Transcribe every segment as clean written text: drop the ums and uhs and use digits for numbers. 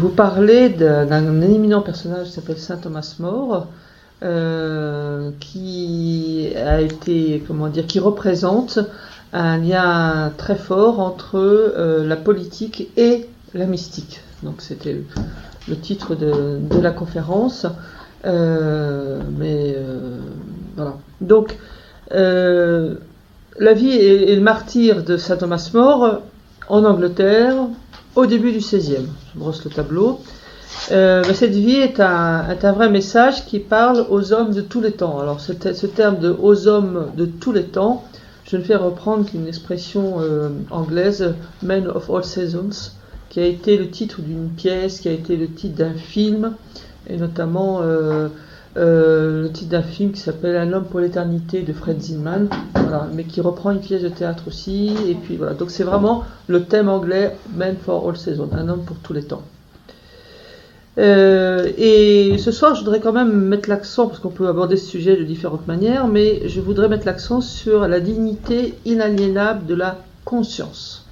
vous parler d'un éminent personnage qui s'appelle saint Thomas More, qui a été, qui représente un lien très fort entre la politique et la mystique. Donc c'était le titre de la conférence. Voilà. Donc la vie et le martyre de saint Thomas More en Angleterre au début du XVIe. Je brosse le tableau. Cette vie est un vrai message qui parle aux hommes de tous les temps. Alors ce terme de aux hommes de tous les temps, je ne fais reprendre qu'une expression anglaise, Men of All Seasons, qui a été le titre d'une pièce, qui a été le titre d'un film, et notamment le titre d'un film qui s'appelle Un homme pour l'éternité de Fred Zinman, voilà, mais qui reprend une pièce de théâtre aussi. Et puis voilà, donc c'est vraiment le thème anglais, Men for All Seasons, un homme pour tous les temps. Et ce soir, je voudrais quand même mettre l'accent, parce qu'on peut aborder ce sujet de différentes manières, mais je voudrais mettre l'accent sur la dignité inaliénable de la conscience.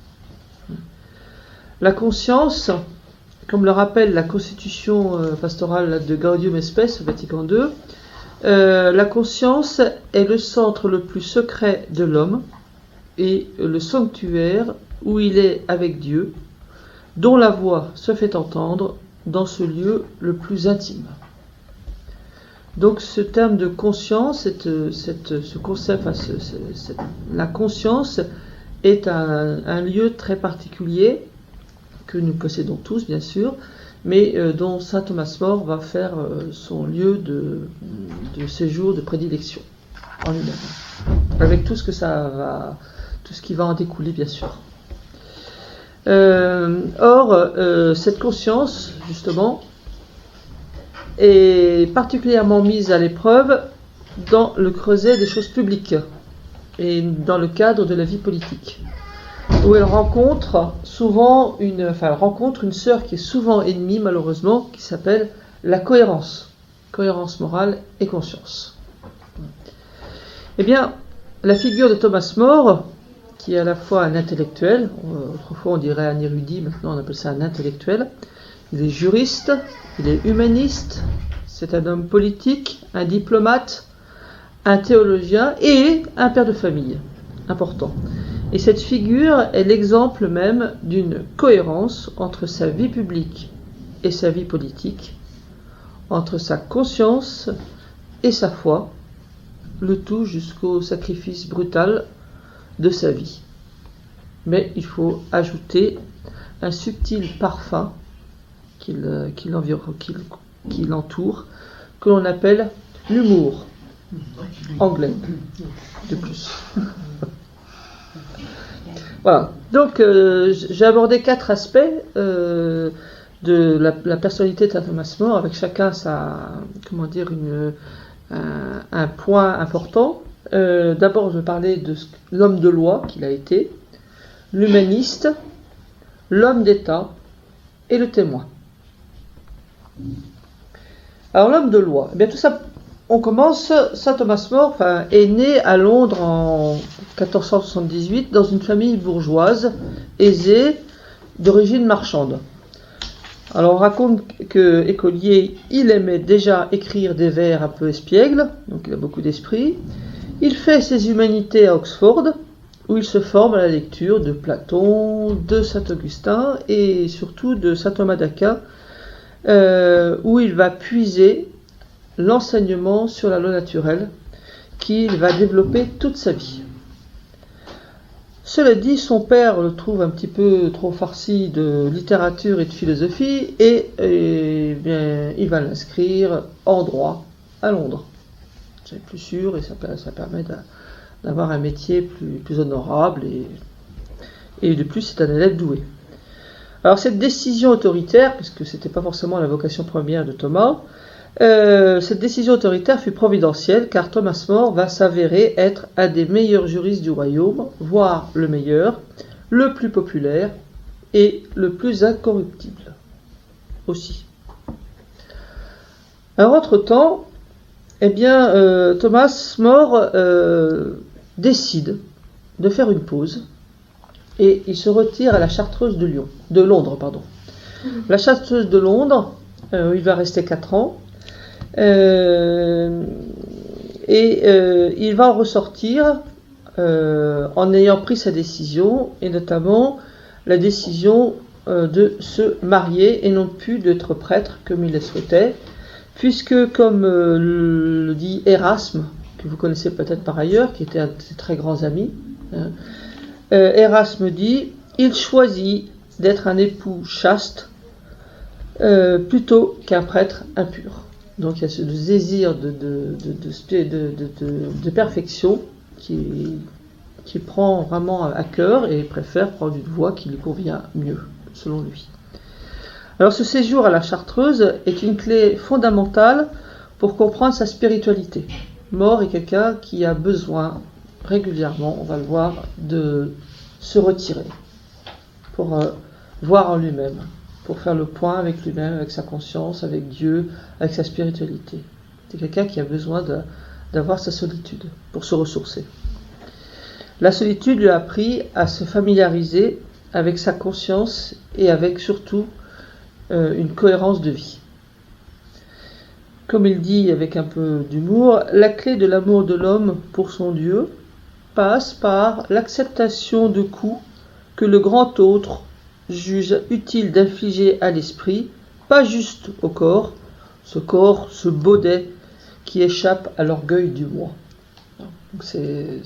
La conscience, comme le rappelle la constitution pastorale de Gaudium et Spes, Vatican II, la conscience est le centre le plus secret de l'homme et le sanctuaire où il est avec Dieu, dont la voix se fait entendre dans ce lieu le plus intime. Donc ce terme de conscience, ce concept, la conscience est un lieu très particulier que nous possédons tous bien sûr, mais dont saint Thomas More va faire son lieu de séjour, de prédilection en lui-même, avec tout ce que tout ce qui va en découler bien sûr. Cette conscience, justement, est particulièrement mise à l'épreuve dans le creuset des choses publiques et dans le cadre de la vie politique, où elle rencontre une sœur qui est souvent ennemie, malheureusement, qui s'appelle la cohérence morale et conscience. Eh bien, la figure de Thomas More, qui est à la fois un intellectuel, autrefois on dirait un érudit, maintenant on appelle ça un intellectuel. Il est juriste, il est humaniste, c'est un homme politique, un diplomate, un théologien et un père de famille, important. Et cette figure est l'exemple même d'une cohérence entre sa vie publique et sa vie politique, entre sa conscience et sa foi, le tout jusqu'au sacrifice brutal de sa vie. Mais il faut ajouter un subtil parfum qui l'entoure, que l'on appelle l'humour anglais, de plus. Voilà. Donc j'ai abordé 4 aspects de la personnalité de saint Thomas More, avec chacun un point important. D'abord, je vais parler de l'homme de loi qu'il a été, l'humaniste, l'homme d'État et le témoin. Alors, l'homme de loi, eh bien, tout ça, on commence. Saint Thomas More est né à Londres en 1478 dans une famille bourgeoise aisée d'origine marchande. Alors on raconte que écolier, il aimait déjà écrire des vers un peu espiègles, donc il a beaucoup d'esprit. Il fait ses humanités à Oxford, où il se forme à la lecture de Platon, de saint Augustin et surtout de saint Thomas d'Aquin, où il va puiser l'enseignement sur la loi naturelle qu'il va développer toute sa vie. Cela dit, son père le trouve un petit peu trop farci de littérature et de philosophie et bien, il va l'inscrire en droit à Londres. C'est plus sûr et ça permet d'avoir un métier plus honorable et de plus c'est un élève doué. Alors cette décision autoritaire, puisque c'était pas forcément la vocation première de Thomas, cette décision autoritaire fut providentielle car Thomas More va s'avérer être un des meilleurs juristes du royaume, voire le meilleur, le plus populaire et le plus incorruptible aussi. Alors entre-temps, eh bien, Thomas More décide de faire une pause et il se retire à la Chartreuse de Londres. La Chartreuse de Londres, il va rester 4 ans. Il va en ressortir en ayant pris sa décision, et notamment la décision de se marier et non plus d'être prêtre comme il le souhaitait, puisque comme le dit Erasme, que vous connaissez peut-être par ailleurs, qui était un de ses très grands amis, Erasme dit « Il choisit d'être un époux chaste plutôt qu'un prêtre impur ». Donc il y a ce désir de perfection qui prend vraiment à cœur et préfère prendre une voie qui lui convient mieux, selon lui. Alors ce séjour à la Chartreuse est une clé fondamentale pour comprendre sa spiritualité. More est quelqu'un qui a besoin régulièrement, on va le voir, de se retirer pour voir en lui-même, pour faire le point avec lui-même, avec sa conscience, avec Dieu, avec sa spiritualité. C'est quelqu'un qui a besoin d'avoir sa solitude pour se ressourcer. La solitude lui a appris à se familiariser avec sa conscience et avec surtout une cohérence de vie. Comme il dit avec un peu d'humour, la clé de l'amour de l'homme pour son Dieu passe par l'acceptation de coups que le grand autre juge utile d'infliger à l'esprit, pas juste au corps, ce baudet qui échappe à l'orgueil du moi. Donc c'est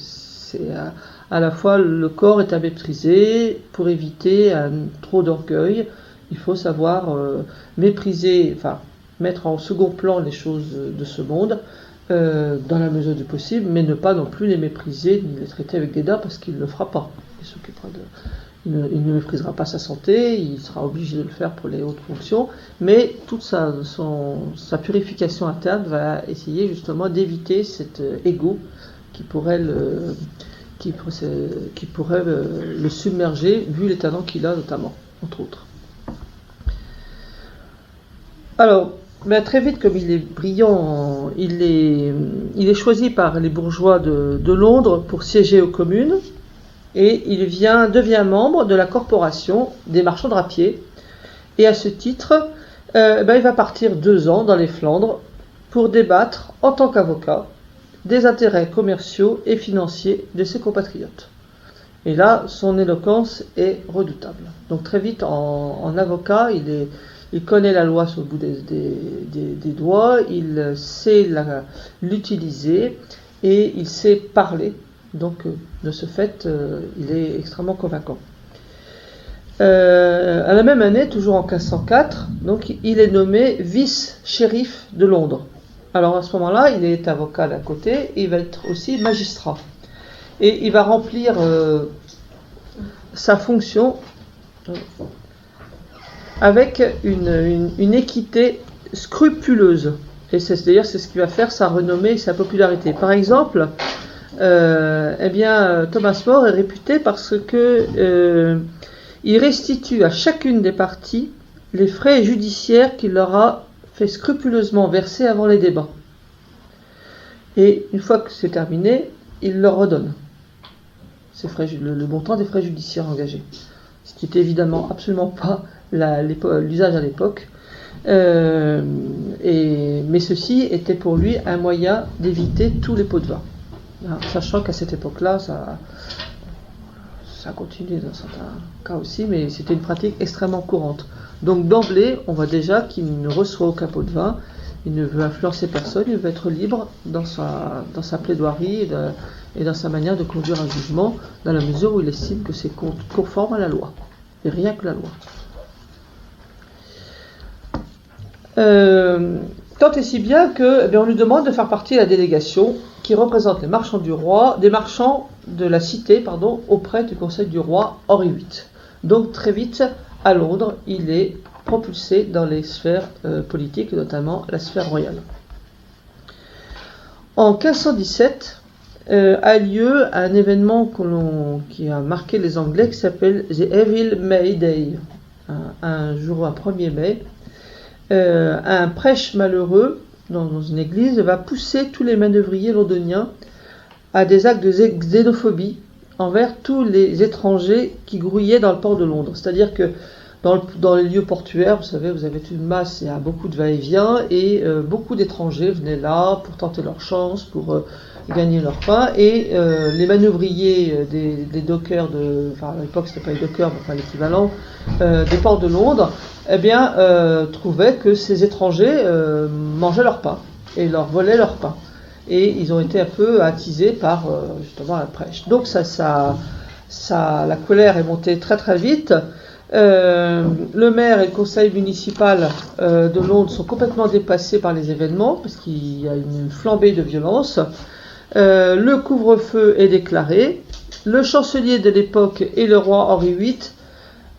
à la fois le corps est à maîtriser pour éviter trop d'orgueil. Il faut savoir mettre en second plan les choses de ce monde dans la mesure du possible, mais ne pas non plus les mépriser ni les traiter avec dédain parce qu'il ne le fera pas. Il ne méprisera pas sa santé, il sera obligé de le faire pour les hautes fonctions, mais toute sa purification interne va essayer justement d'éviter cet ego qui pourrait le submerger, vu les talents qu'il a notamment, entre autres. Alors, très vite, comme il est brillant, il est choisi par les bourgeois de Londres pour siéger aux communes, et il devient membre de la corporation des marchands drapiers. Et à ce titre, il va partir 2 ans dans les Flandres pour débattre, en tant qu'avocat, des intérêts commerciaux et financiers de ses compatriotes. Et là, son éloquence est redoutable. Donc très vite, en avocat, il connaît la loi sur le bout des doigts, il sait l'utiliser et il sait parler. Donc, de ce fait, il est extrêmement convaincant. À la même année, toujours en 1504, donc, il est nommé vice-shérif de Londres. Alors, à ce moment-là, il est avocat d'un côté, et il va être aussi magistrat. Et il va remplir sa fonction avec une équité scrupuleuse. Et c'est-à-dire, c'est ce qui va faire sa renommée et sa popularité. Par exemple, Thomas More est réputé parce que il restitue à chacune des parties les frais judiciaires qu'il leur a fait scrupuleusement verser avant les débats. Et une fois que c'est terminé, il leur redonne le montant des frais judiciaires engagés. Ce qui n'était évidemment absolument pas l'usage à l'époque. Mais ceci était pour lui un moyen d'éviter tous les pots de vin. Sachant qu'à cette époque-là, ça continue dans certains cas aussi, mais c'était une pratique extrêmement courante. Donc d'emblée, on voit déjà qu'il ne reçoit aucun pot de vin, il ne veut influencer personne, il veut être libre dans sa plaidoirie et dans sa manière de conduire un jugement, dans la mesure où il estime que c'est conforme à la loi, et rien que la loi. Tant et si bien que on lui demande de faire partie de la délégation qui représente les marchands des marchands de la cité, auprès du conseil du roi Henri VIII. Donc très vite, à Londres, il est propulsé dans les sphères politiques, notamment la sphère royale. En 1517 a lieu un événement qui a marqué les Anglais, qui s'appelle The Evil May Day, un 1er mai. Un prêche malheureux dans une église va pousser tous les manœuvriers londoniens à des actes de xénophobie envers tous les étrangers qui grouillaient dans le port de Londres. C'est-à-dire que Dans les lieux portuaires, vous savez, vous avez une masse, il y a beaucoup de va-et-vient, et beaucoup d'étrangers venaient là pour tenter leur chance, pour gagner leur pain, et les manœuvriers des dockers, à l'époque c'était pas les dockers, mais enfin l'équivalent, des ports de Londres, eh bien, trouvaient que ces étrangers mangeaient leur pain, et leur volaient leur pain. Et ils ont été un peu attisés par justement la prêche. Donc la colère est montée très très vite. Le maire et le conseil municipal de Londres sont complètement dépassés par les événements parce qu'il y a une flambée de violence. Le couvre-feu est déclaré. Le chancelier de l'époque et le roi Henri VIII,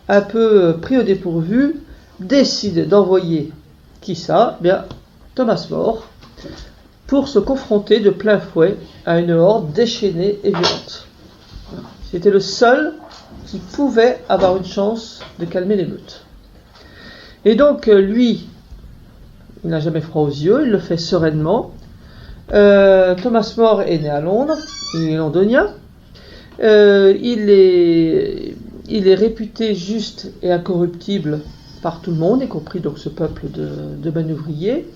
un peu pris au dépourvu, décident d'envoyer Thomas More, pour se confronter de plein fouet à une horde déchaînée et violente. C'était le seul qui pouvait avoir une chance de calmer l'émeute. Et donc, lui, il n'a jamais froid aux yeux, il le fait sereinement. Thomas More est né à Londres, il est londonien. Il est réputé juste et incorruptible par tout le monde, y compris donc ce peuple de manœuvriers.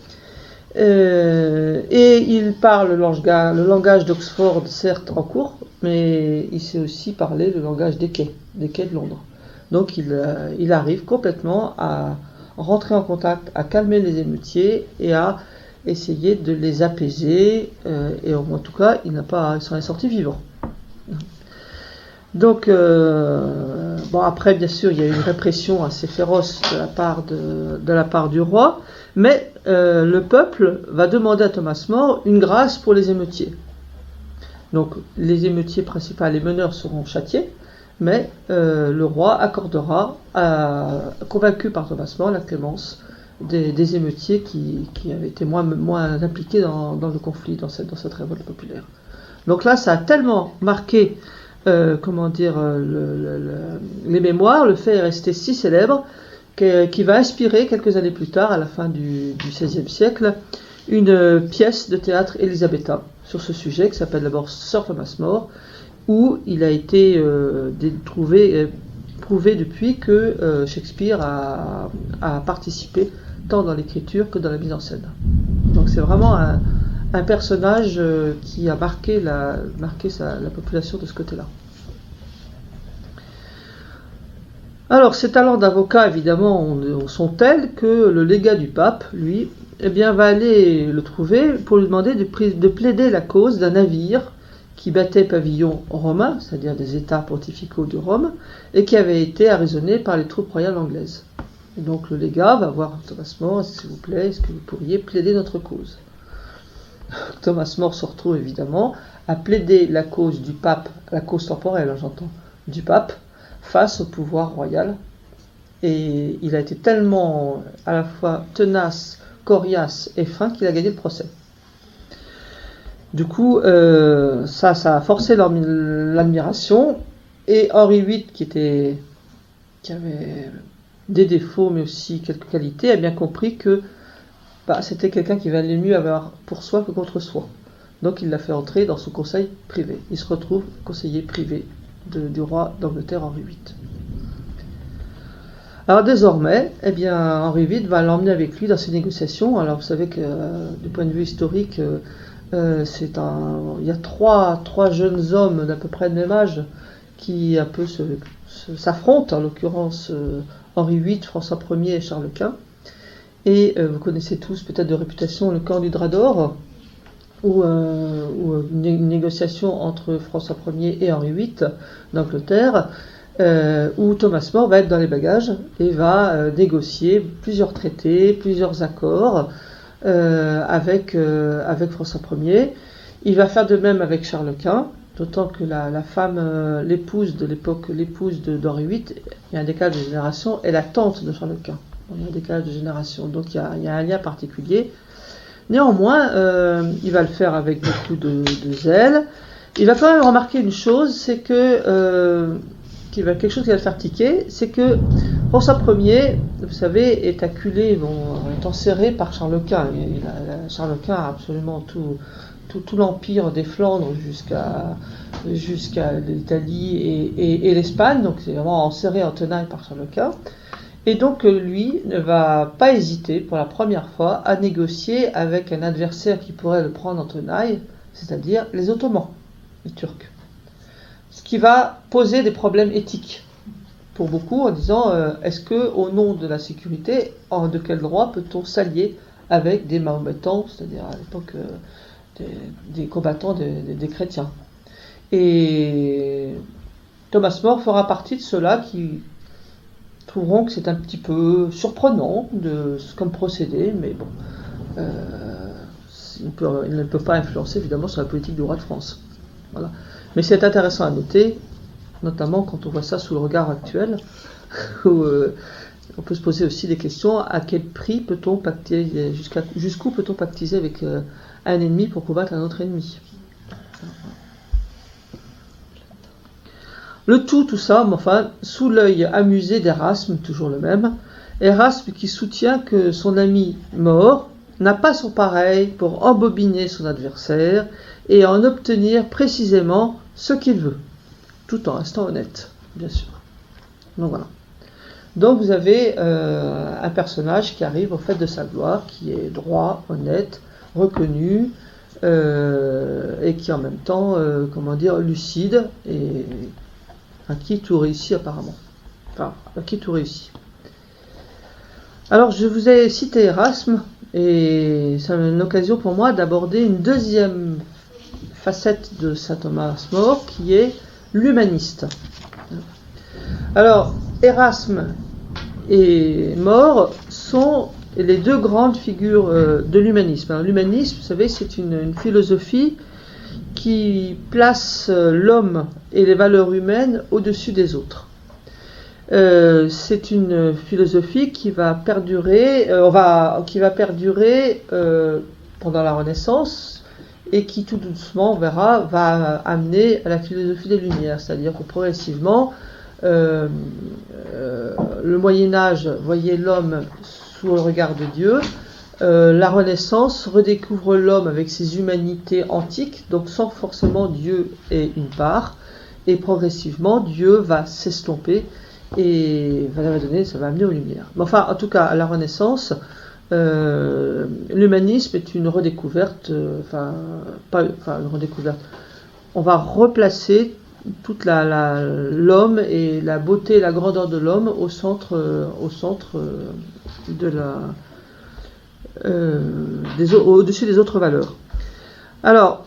Et il parle le langage d'Oxford, certes en cours, mais il sait aussi parler le langage des quais de Londres. Donc il arrive complètement à rentrer en contact, à calmer les émeutiers et à essayer de les apaiser, et en tout cas il s'en est sorti vivant. Donc après bien sûr il y a eu une répression assez féroce de la part du roi, mais le peuple va demander à Thomas More une grâce pour les émeutiers. Donc les émeutiers principaux, les meneurs seront châtiés, mais le roi accordera, convaincu par Thomas More, la clémence des émeutiers qui avaient été moins impliqués dans le conflit, dans cette révolte populaire. Donc là ça a tellement marqué les mémoires, le fait est resté si célèbre qui va inspirer quelques années plus tard, à la fin du XVIe siècle, une pièce de théâtre élisabétain sur ce sujet qui s'appelle d'abord Sir Thomas More, où il a été prouvé depuis que Shakespeare a participé tant dans l'écriture que dans la mise en scène. Donc c'est vraiment un personnage qui a marqué la population de ce côté-là. Alors, ces talents d'avocat, évidemment, sont tels que le légat du pape, lui, va aller le trouver pour lui demander de plaider la cause d'un navire qui battait pavillon romain, c'est-à-dire des états pontificaux de Rome, et qui avait été arraisonné par les troupes royales anglaises. Et donc le légat va voir Thomas More, s'il vous plaît, est-ce que vous pourriez plaider notre cause ? Thomas More se retrouve évidemment à plaider la cause du pape, la cause temporelle, j'entends, du pape, face au pouvoir royal. Et il a été tellement à la fois tenace, coriace et fin qu'il a gagné le procès. Du coup, ça a forcé l'admiration, et Henri VIII, qui avait des défauts mais aussi quelques qualités, a bien compris que c'était quelqu'un qui valait mieux avoir pour soi que contre soi. Donc il l'a fait entrer dans son conseil privé. Il se retrouve conseiller privé du roi d'Angleterre Henri VIII. Alors désormais, Henri VIII va l'emmener avec lui dans ses négociations. Alors vous savez que du point de vue historique, il y a trois jeunes hommes d'à peu près le même âge qui un peu s'affrontent, en l'occurrence Henri VIII, François Ier et Charles Quint. Et vous connaissez tous peut-être de réputation le camp du Drap d'Or, où une négociation entre François Ier et Henri VIII d'Angleterre, où Thomas More va être dans les bagages et va négocier plusieurs traités, plusieurs accords avec François Ier. Il va faire de même avec Charles Quint, d'autant que la femme, l'épouse de l'époque, d'Henri VIII, il y a un décalage de génération, est la tante de Charles Quint. Il y a un décalage de génération, donc il y a un lien particulier. Néanmoins, il va le faire avec beaucoup de zèle. Il va quand même remarquer une chose, c'est que quelque chose qui va le faire tiquer, c'est que François Ier, vous savez, est acculé, est enserré par Charles Quint. Charles Quint a absolument tout l'empire des Flandres jusqu'à l'Italie et l'Espagne, donc c'est vraiment enserré en tenaille par Charles Quint. Et donc lui ne va pas hésiter pour la première fois à négocier avec un adversaire qui pourrait le prendre en tenaille, c'est-à-dire les Ottomans, les Turcs. Ce qui va poser des problèmes éthiques pour beaucoup en disant est-ce que au nom de la sécurité, de quel droit peut-on s'allier avec des Mahométans, c'est-à-dire à l'époque des combattants des chrétiens. Et Thomas More fera partie de ceux-là qui trouveront que c'est un petit peu surprenant comme procédé, mais bon, ils ne peuvent pas influencer évidemment sur la politique du roi de France. Voilà. Mais c'est intéressant à noter, notamment quand on voit ça sous le regard actuel, où on peut se poser aussi des questions, à quel prix peut-on pacter, jusqu'où peut-on pactiser avec un ennemi pour combattre un autre ennemi. Le tout ça, mais enfin, sous l'œil amusé d'Erasme, toujours le même, Erasme qui soutient que son ami mort n'a pas son pareil pour embobiner son adversaire et en obtenir précisément ce qu'il veut, tout en restant honnête, bien sûr. Donc voilà. Donc vous avez un personnage qui arrive au fait de sa gloire, qui est droit, honnête, reconnu, et qui en même temps, lucide et à qui tout réussit apparemment. Enfin, à qui tout réussit. Alors je vous ai cité Erasme, et c'est une occasion pour moi d'aborder une deuxième facette de saint Thomas More, qui est l'humaniste. Alors, Erasme et More sont les deux grandes figures de l'humanisme. Alors, l'humanisme, vous savez, c'est une philosophie qui place l'homme et les valeurs humaines au-dessus des autres. C'est une philosophie qui va perdurer, pendant la Renaissance et qui tout doucement, on verra, va amener à la philosophie des Lumières, c'est-à-dire que progressivement, le Moyen-Âge voyait l'homme sous le regard de Dieu. La Renaissance redécouvre l'homme avec ses humanités antiques, donc sans forcément Dieu ait une part, et progressivement Dieu va s'estomper et ça va amener aux Lumières. Mais enfin, en tout cas, à la Renaissance, l'humanisme est une redécouverte, une redécouverte. On va replacer toute l'homme et la beauté et la grandeur de l'homme au centre au-dessus des autres valeurs. Alors,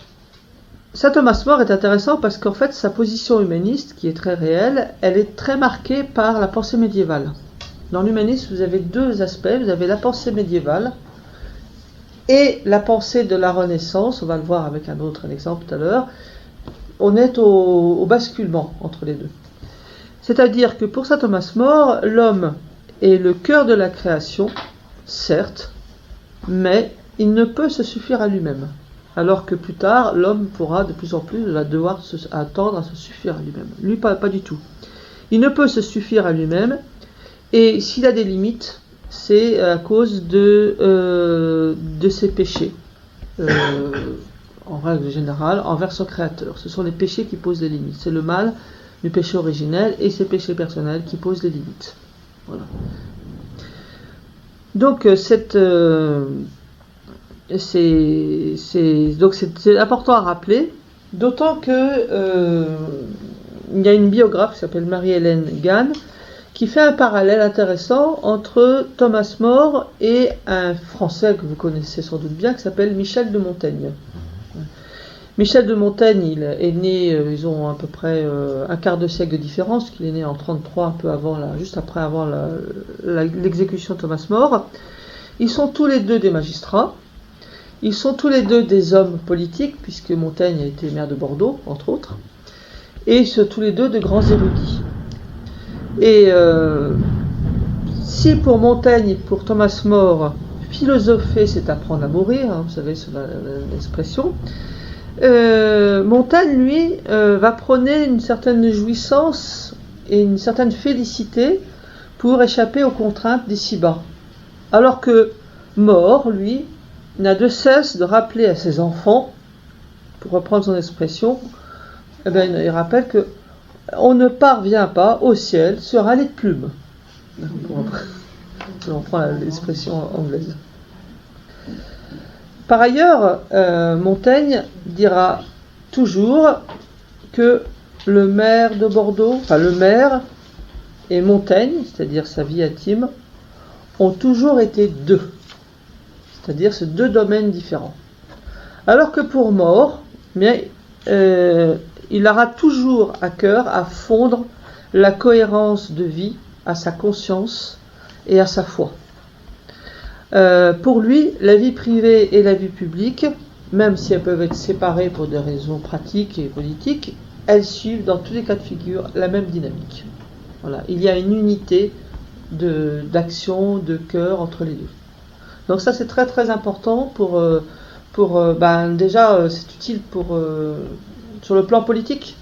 saint Thomas More est intéressant parce qu'en fait, sa position humaniste, qui est très réelle, elle est très marquée par la pensée médiévale. Dans l'humanisme, vous avez deux aspects. Vous avez la pensée médiévale et la pensée de la Renaissance. On va le voir avec un autre exemple tout à l'heure. On est au basculement entre les deux. C'est-à-dire que pour saint Thomas More, l'homme est le cœur de la création, certes, mais il ne peut se suffire à lui-même. Alors que plus tard, l'homme pourra de plus en plus devoir attendre à se suffire à lui-même. Lui, pas du tout. Il ne peut se suffire à lui-même, et s'il a des limites, c'est à cause de ses péchés, en règle générale, envers son créateur. Ce sont les péchés qui posent les limites. C'est le mal du péché originel et ses péchés personnels qui posent les limites. Voilà. Donc, c'est important à rappeler, d'autant que il y a une biographe qui s'appelle Marie-Hélène Gane qui fait un parallèle intéressant entre Thomas More et un Français que vous connaissez sans doute bien qui s'appelle Michel de Montaigne. Michel de Montaigne, il est né, ils ont à peu près un quart de siècle de différence, qu'il est né en 33, un peu avant, juste après avoir l'exécution de Thomas More. Ils sont tous les deux des magistrats. Ils sont tous les deux des hommes politiques, puisque Montaigne a été maire de Bordeaux, entre autres, et ils sont tous les deux de grands érudits. Et si pour Montaigne et pour Thomas More, philosopher c'est apprendre à mourir, vous savez, c'est l'expression, Montaigne, lui, va prôner une certaine jouissance et une certaine félicité pour échapper aux contraintes d'ici-bas. Alors que More, lui, n'a de cesse de rappeler à ses enfants, pour reprendre son expression, il rappelle que on ne parvient pas au ciel sur allée de plume. On prend l'expression anglaise. Par ailleurs, Montaigne dira toujours que le maire de Bordeaux, enfin le maire et Montaigne, c'est-à-dire sa vie intime, ont toujours été deux. C'est-à-dire ces deux domaines différents. Alors que pour More, il aura toujours à cœur à fondre la cohérence de vie à sa conscience et à sa foi. Pour lui, la vie privée et la vie publique, même si elles peuvent être séparées pour des raisons pratiques et politiques, elles suivent dans tous les cas de figure la même dynamique. Voilà. Il y a une unité d'action, de cœur entre les deux. Donc ça c'est très très important déjà c'est utile sur le plan politique.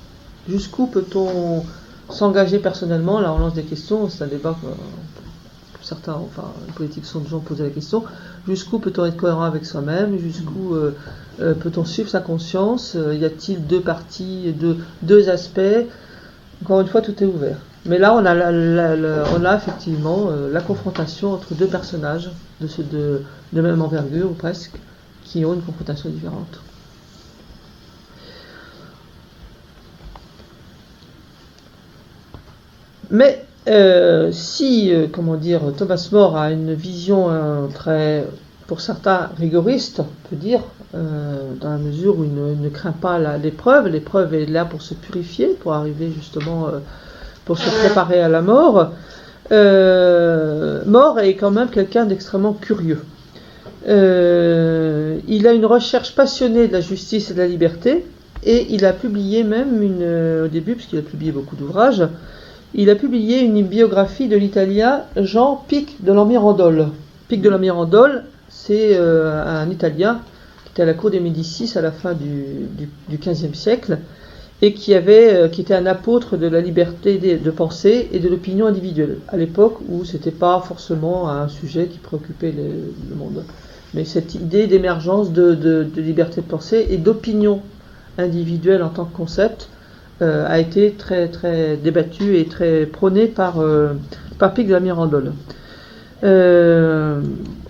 Jusqu'où peut-on s'engager personnellement? Là on lance des questions, c'est un débat que certains, les politiques sont déjà posé la question. Jusqu'où peut-on être cohérent avec soi-même? Jusqu'où peut-on suivre sa conscience? Y a-t-il deux parties, deux aspects? Encore une fois, tout est ouvert. Mais là, on a effectivement la confrontation entre deux personnages de même envergure, ou presque, qui ont une confrontation différente. Mais Thomas More a une vision très, pour certains, rigoriste, on peut dire, dans la mesure où il ne craint pas l'épreuve. L'épreuve est là pour se purifier, pour arriver justement, pour se préparer à la mort. More est quand même quelqu'un d'extrêmement curieux. Il a une recherche passionnée de la justice et de la liberté, et il a publié même au début, puisqu'il a publié beaucoup d'ouvrages, il a publié une biographie de l'Italien Jean Pic de la Mirandole. Pic de la Mirandole, c'est un Italien qui était à la cour des Médicis à la fin du XVe siècle et qui était un apôtre de la liberté de pensée et de l'opinion individuelle, à l'époque où c'était pas forcément un sujet qui préoccupait le monde. Mais cette idée d'émergence de liberté de pensée et d'opinion individuelle en tant que concept a été très très débattue et très prônée par Pic de la Mirandole.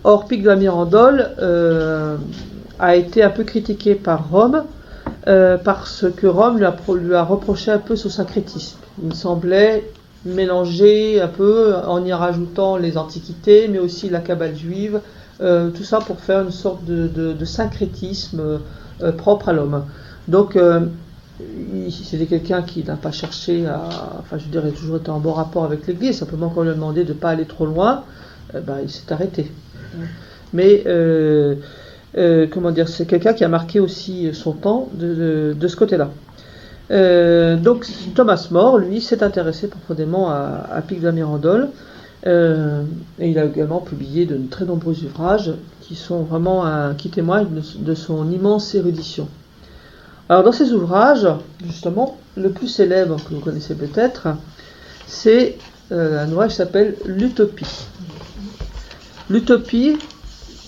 Or, Pic de la Mirandole a été un peu critiqué par Rome parce que Rome lui a reproché un peu son syncrétisme. Il semblait mélanger un peu en y rajoutant les antiquités, mais aussi la Kabbale juive, tout ça pour faire une sorte de syncrétisme propre à l'homme. Donc, c'était quelqu'un qui n'a pas cherché il a toujours été en bon rapport avec l'Église, simplement quand on lui a demandé de ne pas aller trop loin, il s'est arrêté. Mais, c'est quelqu'un qui a marqué aussi son temps de ce côté-là. Donc, Thomas More, lui, s'est intéressé profondément à Pic de la Mirandole, et il a également publié de très nombreux ouvrages qui témoignent de son immense érudition. Alors dans ces ouvrages, justement, le plus célèbre que vous connaissez peut-être, c'est un ouvrage qui s'appelle l'Utopie. L'Utopie,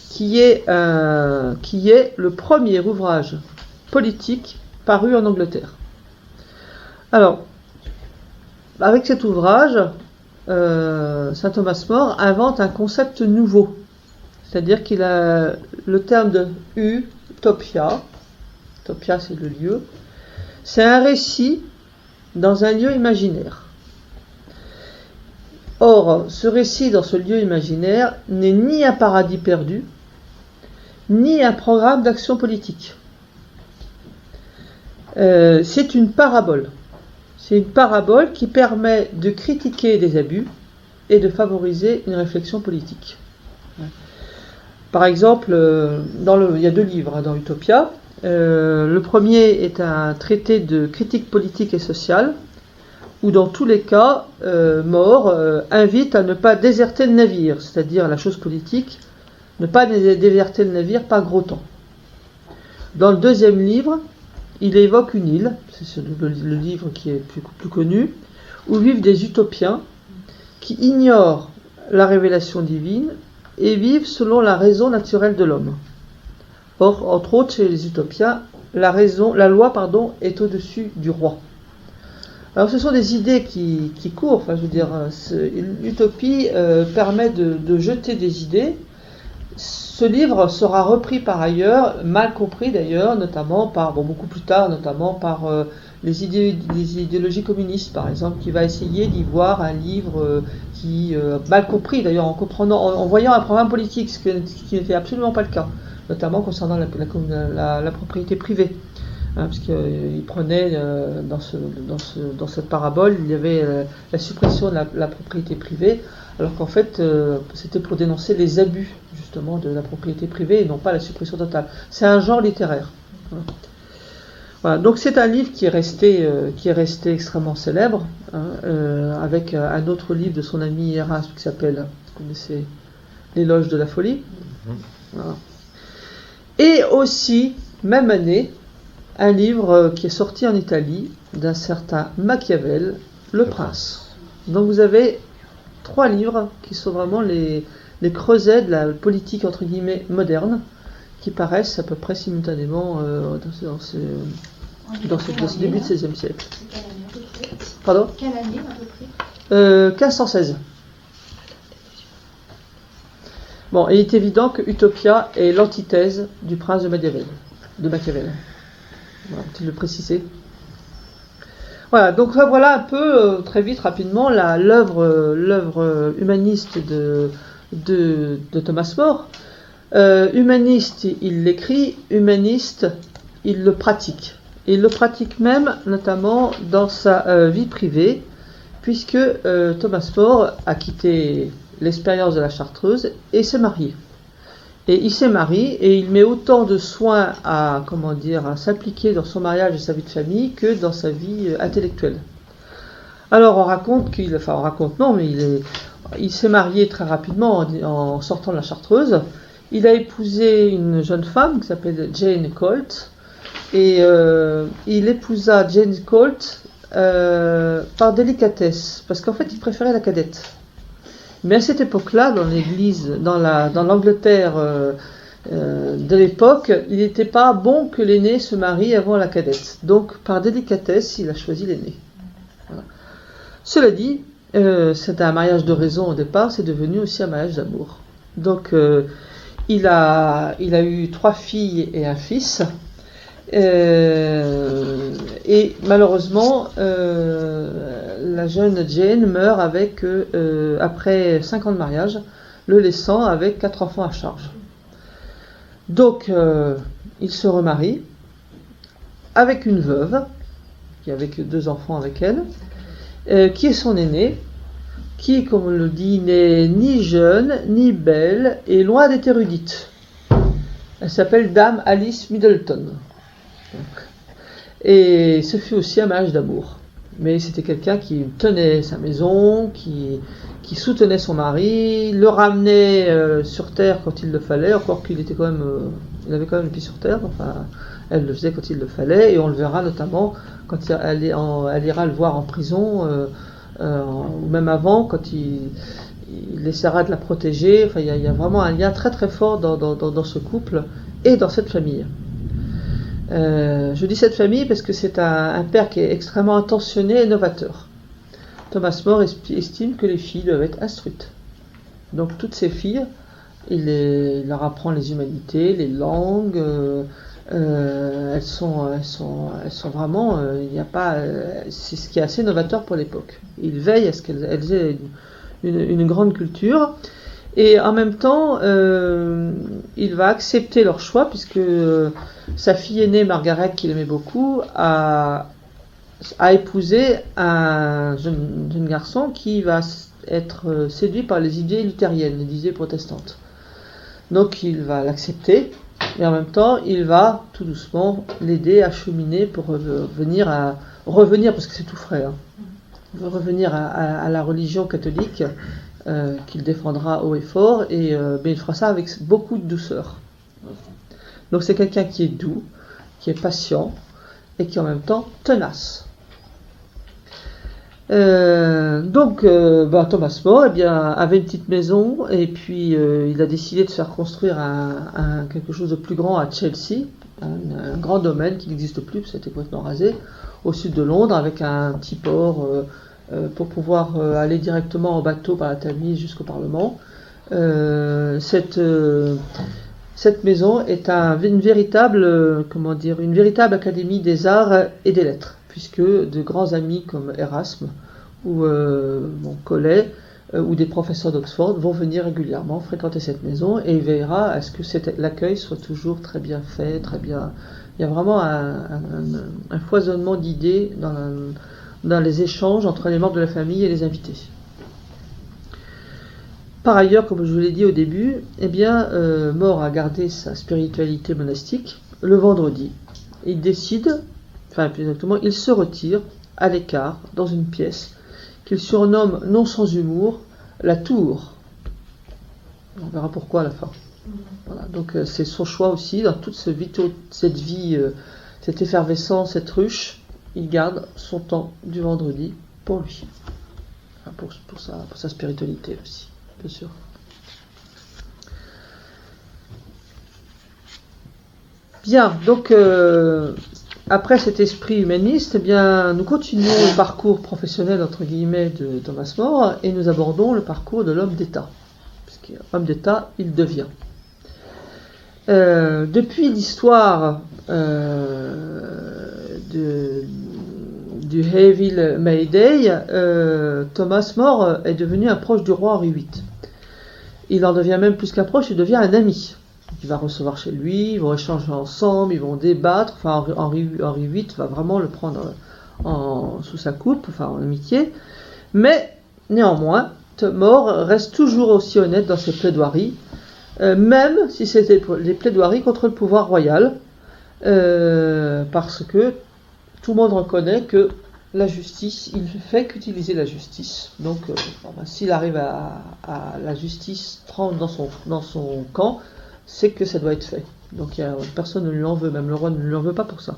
qui est le premier ouvrage politique paru en Angleterre. Alors, avec cet ouvrage, saint Thomas More invente un concept nouveau, c'est-à-dire qu'il a le terme de utopia. Utopia, c'est le lieu. C'est un récit dans un lieu imaginaire. Or, ce récit dans ce lieu imaginaire n'est ni un paradis perdu, ni un programme d'action politique. C'est une parabole. C'est une parabole qui permet de critiquer des abus et de favoriser une réflexion politique. Par exemple, il y a deux livres dans Utopia. Le premier est un traité de critique politique et sociale, où dans tous les cas, More invite à ne pas déserter le navire, c'est-à-dire la chose politique, ne pas déserter le navire par gros temps. Dans le deuxième livre, il évoque une île, c'est le livre qui est plus connu, où vivent des utopiens qui ignorent la révélation divine et vivent selon la raison naturelle de l'homme. Or, entre autres, chez les utopiens, la loi est au-dessus du roi. Alors ce sont des idées qui courent, enfin je veux dire, l'utopie permet de jeter des idées. Ce livre sera repris par ailleurs, mal compris d'ailleurs, notamment par, beaucoup plus tard, notamment par les idéologies communistes par exemple, qui va essayer d'y voir un livre qui, mal compris d'ailleurs, en voyant un programme politique, ce qui n'était absolument pas le cas, notamment concernant la propriété privée. Parce qu'il prenait, dans cette parabole, il y avait la suppression de la propriété privée, alors qu'en fait, c'était pour dénoncer les abus, justement, de la propriété privée, et non pas la suppression totale. C'est un genre littéraire. Voilà. Donc c'est un livre qui est resté extrêmement célèbre, avec un autre livre de son ami Erasme qui s'appelle, vous connaissez, L'éloge de la folie. Voilà. Et aussi, même année, un livre qui est sorti en Italie d'un certain Machiavel, Le Prince. Donc vous avez 3 livres qui sont vraiment les creusets de la politique entre guillemets moderne, qui paraissent à peu près simultanément dans ce début de XVIe siècle. Pardon ? Quelle année à peu près ? 1516. Bon, il est évident que Utopia est l'antithèse du Prince de Machiavel. Voilà, peut-il le préciser. Voilà, donc voilà un peu, très vite, rapidement, l'œuvre humaniste de Thomas More. Humaniste, il l'écrit, humaniste, il le pratique. Et il le pratique même, notamment, dans sa vie privée, puisque Thomas More a quitté l'expérience de la Chartreuse et s'est marié. Et il s'est marié et il met autant de soins à s'impliquer dans son mariage et sa vie de famille que dans sa vie intellectuelle. Alors on raconte il s'est marié très rapidement en sortant de la Chartreuse. Il a épousé une jeune femme qui s'appelle Jane Colt et il épousa Jane Colt par délicatesse parce qu'en fait il préférait la cadette. Mais à cette époque-là, dans l'église, dans l'Angleterre de l'époque, il n'était pas bon que l'aîné se marie avant la cadette. Donc, par délicatesse, il a choisi l'aîné. Voilà. Cela dit, c'était un mariage de raison au départ, c'est devenu aussi un mariage d'amour. Donc, il a eu 3 filles et un fils. Et malheureusement, la jeune Jane meurt après 5 ans de mariage, le laissant avec 4 enfants à charge. Donc, il se remarie avec une veuve, qui avait que 2 enfants avec elle, qui est son aînée, qui, comme on le dit, n'est ni jeune, ni belle, et loin d'être érudite. Elle s'appelle Dame Alice Middleton. Et ce fut aussi un mariage d'amour. Mais c'était quelqu'un qui tenait sa maison, qui soutenait son mari, le ramenait sur terre quand il le fallait, encore qu'il était il avait quand même le pied sur terre, enfin, elle le faisait quand il le fallait, et on le verra notamment quand elle ira le voir en prison, ou même avant, quand il essaiera de la protéger. Enfin, il y a vraiment un lien très très fort dans ce couple et dans cette famille. Je dis cette famille parce que c'est un père qui est extrêmement intentionné et novateur. Thomas More estime que les filles doivent être instruites. Donc toutes ces filles, il leur apprend les humanités, les langues. Elles sont vraiment. C'est ce qui est assez novateur pour l'époque. Il veille à ce qu'elles aient une grande culture. Et en même temps, il va accepter leur choix, puisque sa fille aînée, Margaret, qu'il aimait beaucoup, a épousé un jeune garçon qui va être séduit par les idées luthériennes, les idées protestantes. Donc il va l'accepter, et en même temps, il va tout doucement l'aider à cheminer pour revenir, parce que c'est tout frais, revenir à la religion catholique, qu'il défendra haut et fort, mais il fera ça avec beaucoup de douceur. Donc c'est quelqu'un qui est doux, qui est patient, et qui est en même temps tenace. Thomas More avait une petite maison, et puis il a décidé de faire construire quelque chose de plus grand à Chelsea, un grand domaine qui n'existe plus, ça a été complètement rasé, au sud de Londres, avec un petit port pour pouvoir aller directement en bateau par la Tamise jusqu'au Parlement. Cette maison est une véritable académie des arts et des lettres, puisque de grands amis comme Erasme ou Collet ou des professeurs d'Oxford vont venir régulièrement fréquenter cette maison, et il veillera à ce que l'accueil soit toujours très bien fait, très bien. Il y a vraiment un foisonnement d'idées dans les échanges entre les membres de la famille et les invités. Par ailleurs, comme je vous l'ai dit au début, More a gardé sa spiritualité monastique. Le vendredi, il décide, plus exactement, il se retire à l'écart dans une pièce qu'il surnomme, non sans humour, la tour. On verra pourquoi à la fin. Voilà, donc c'est son choix aussi, dans toute cette vie, cette effervescence, cette ruche, il garde son temps du vendredi pour lui, pour sa spiritualité aussi, bien sûr. Bien, donc après cet esprit humaniste, nous continuons le parcours professionnel entre guillemets de Thomas More et nous abordons le parcours de l'homme d'État, puisqu'homme d'État il devient. Depuis l'histoire du Hayville Mayday, Thomas More est devenu un proche du roi Henri VIII. Il en devient même plus qu'un proche, il devient un ami. Il va recevoir chez lui, ils vont échanger ensemble, ils vont débattre. Henri VIII va vraiment le prendre sous sa coupe, en amitié. Mais néanmoins, More reste toujours aussi honnête dans ses plaidoiries, même si c'était des plaidoiries contre le pouvoir royal, parce que tout le monde reconnaît que la justice, il ne fait qu'utiliser la justice. Donc, s'il arrive à la justice tremble dans son camp, c'est que ça doit être fait. Donc personne ne lui en veut, même le roi ne lui en veut pas pour ça.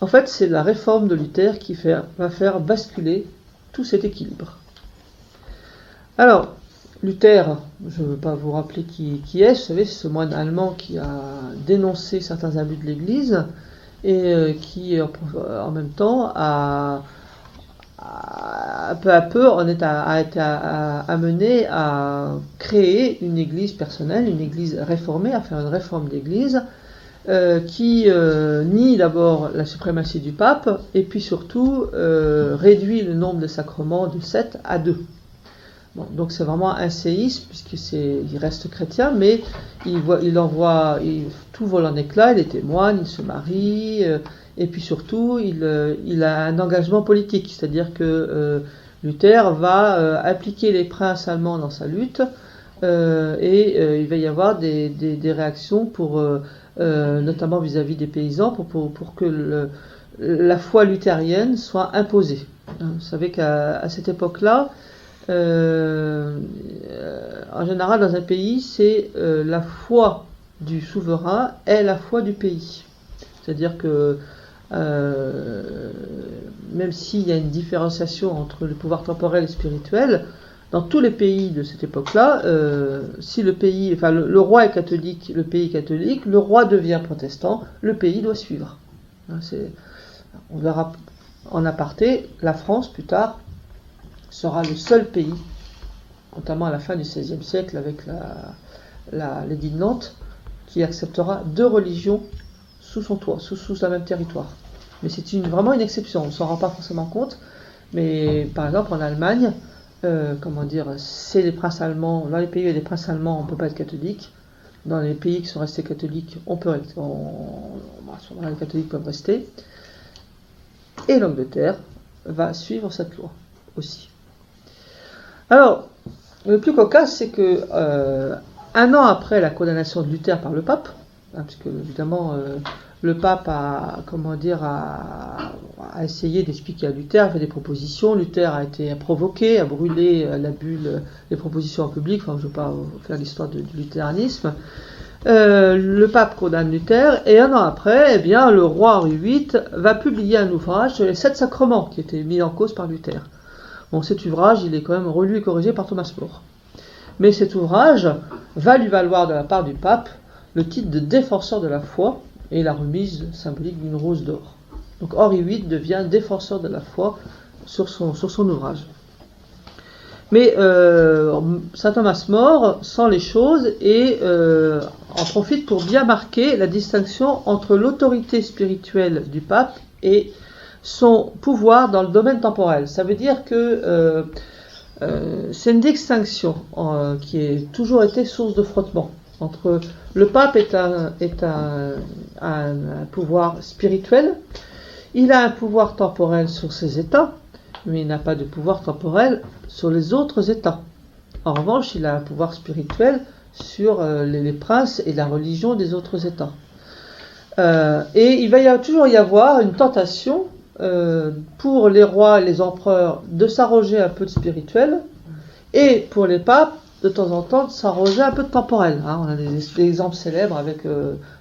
En fait, c'est la réforme de Luther qui va faire basculer tout cet équilibre. Alors, Luther, je ne veux pas vous rappeler qui est, vous savez, c'est ce moine allemand qui a dénoncé certains abus de l'Église et qui, en même temps, peu à peu, on a été amené à créer une église personnelle, une église réformée, à faire une réforme d'église qui nie d'abord la suprématie du pape et puis surtout réduit le nombre de sacrements de 7 à 2. Bon, donc c'est vraiment un séisme puisqu'il reste chrétien, mais tout vole en éclats, il est témoin, il se marie. Et puis surtout, il a un engagement politique, c'est-à-dire que Luther va appliquer les princes allemands dans sa lutte, et il va y avoir des réactions notamment vis-à-vis des paysans, pour que la foi luthérienne soit imposée. Vous savez qu'à cette époque-là, en général dans un pays, c'est la foi du souverain est la foi du pays. C'est-à-dire que même s'il y a une différenciation entre le pouvoir temporel et spirituel, dans tous les pays de cette époque-là, si le roi est catholique, le pays est catholique, le roi devient protestant, le pays doit suivre. On verra en aparté, la France plus tard sera le seul pays, notamment à la fin du XVIe siècle avec l'édit de Nantes, qui acceptera 2 religions sous son toit, sous un même territoire. Mais c'est vraiment une exception, on ne s'en rend pas forcément compte. Mais par exemple en Allemagne, c'est les princes allemands, dans les pays où il y a des princes allemands, on ne peut pas être catholique. Dans les pays qui sont restés catholiques, les catholiques peuvent rester. Et l'Angleterre va suivre cette loi aussi. Alors, le plus cocasse, c'est que 1 an après la condamnation de Luther par le pape, puisque évidemment le pape a essayé d'expliquer à Luther, a fait des propositions. Luther a été provoqué, a brûlé la bulle, les propositions en public. Je ne veux pas faire l'histoire du luthéranisme. Le pape condamne Luther, et 1 an après, le roi Henri VIII va publier un ouvrage sur les 7 sacrements qui étaient mis en cause par Luther. Bon, cet ouvrage, il est quand même relu et corrigé par Thomas More. Mais cet ouvrage va lui valoir de la part du pape le titre de défenseur de la foi et la remise symbolique d'une rose d'or. Donc Henri VIII devient défenseur de la foi sur son ouvrage. Mais saint Thomas More sent les choses et en profite pour bien marquer la distinction entre l'autorité spirituelle du pape et son pouvoir dans le domaine temporel. Ça veut dire que c'est une distinction qui a toujours été source de frottement entre le pape est un pouvoir spirituel, il a un pouvoir temporel sur ses États, mais il n'a pas de pouvoir temporel sur les autres États. En revanche, il a un pouvoir spirituel sur les princes et la religion des autres États. Et il va toujours y avoir une tentation pour les rois et les empereurs de s'arroger un peu de spirituel, et pour les papes, de temps en temps, de s'arroger un peu de temporel. On a des exemples célèbres avec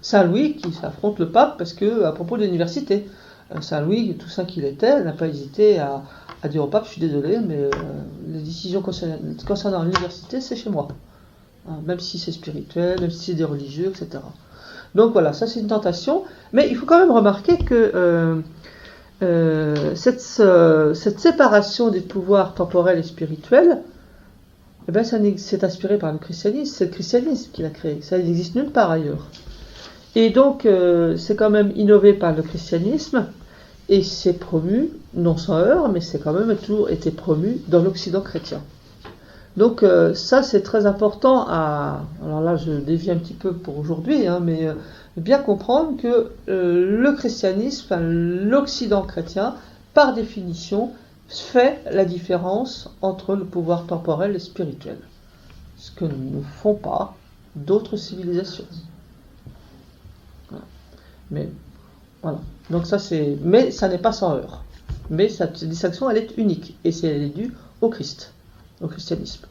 Saint Louis qui affronte le pape parce que, à propos de l'université, Saint Louis, tout ça qu'il était, n'a pas hésité à dire au pape, je suis désolé, mais les décisions concernant l'université, c'est chez moi. Même si c'est spirituel, même si c'est des religieux, etc. Donc voilà, ça c'est une tentation, mais il faut quand même remarquer que cette séparation des pouvoirs temporels et spirituels, eh ben, c'est inspiré par le christianisme, c'est le christianisme qui l'a créé, ça n'existe nulle part ailleurs. Et donc c'est quand même innové par le christianisme, et c'est promu, non sans heurts, mais c'est quand même toujours été promu dans l'Occident chrétien. Donc ça c'est très important alors là je dévie un petit peu pour aujourd'hui, mais bien comprendre que le christianisme, l'Occident chrétien, par définition, fait la différence entre le pouvoir temporel et spirituel. Ce que ne font pas d'autres civilisations. Voilà. Mais voilà. Donc ça c'est. Mais ça n'est pas sans heurts. Mais cette distinction elle est unique. Et elle est due au Christ, au christianisme.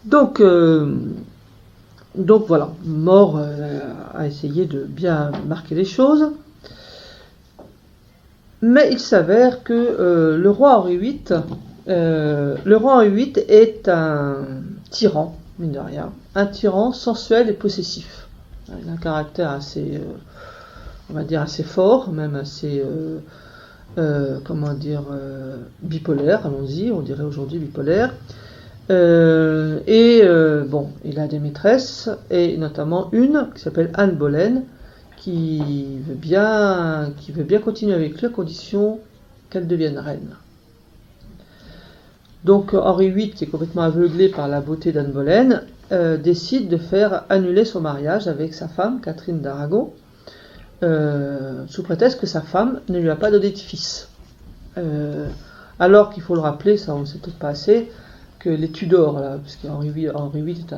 Donc voilà, More a essayé de bien marquer les choses. Mais il s'avère que le roi Henri VIII est un tyran, mine de rien, un tyran sensuel et possessif. Il a un caractère assez, on va dire assez fort, même assez, bipolaire, allons-y, on dirait aujourd'hui bipolaire. Bon, il a des maîtresses, et notamment une qui s'appelle Anne Boleyn, qui veut bien continuer avec lui à condition qu'elle devienne reine. Donc Henri VIII, qui est complètement aveuglé par la beauté d'Anne Boleyn, décide de faire annuler son mariage avec sa femme, Catherine d'Aragon, sous prétexte que sa femme ne lui a pas donné de fils. Alors qu'il faut le rappeler, ça on ne sait peut-être pas assez, que les Tudors, là, parce qu'Henri VIII est la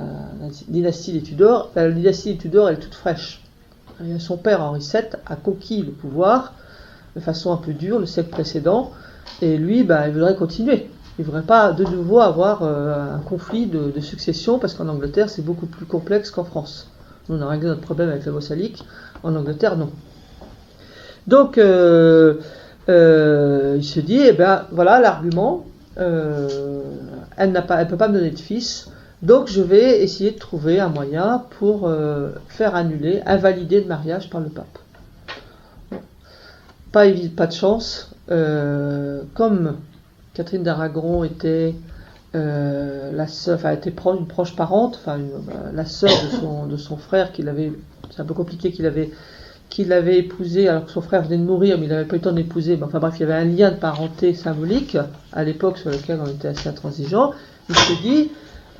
dynastie des Tudors, la dynastie des Tudors elle est toute fraîche. Son père Henri VII a conquis le pouvoir de façon un peu dure le siècle précédent, et lui il voudrait continuer. Il ne voudrait pas de nouveau avoir un conflit de succession, parce qu'en Angleterre c'est beaucoup plus complexe qu'en France. Nous on a réglé notre problème avec la loi salique, en Angleterre non. Donc il se dit, voilà l'argument, elle ne peut pas me donner de fils, donc je vais essayer de trouver un moyen pour faire annuler, invalider le mariage par le pape. Pas de chance, comme Catherine d'Aragon était était une proche parente, la sœur de son frère c'est un peu compliqué, qu'il avait épousé, alors que son frère venait de mourir, mais il n'avait pas eu le temps d'épouser. Il y avait un lien de parenté symbolique à l'époque sur lequel on était assez intransigeant. Il se dit,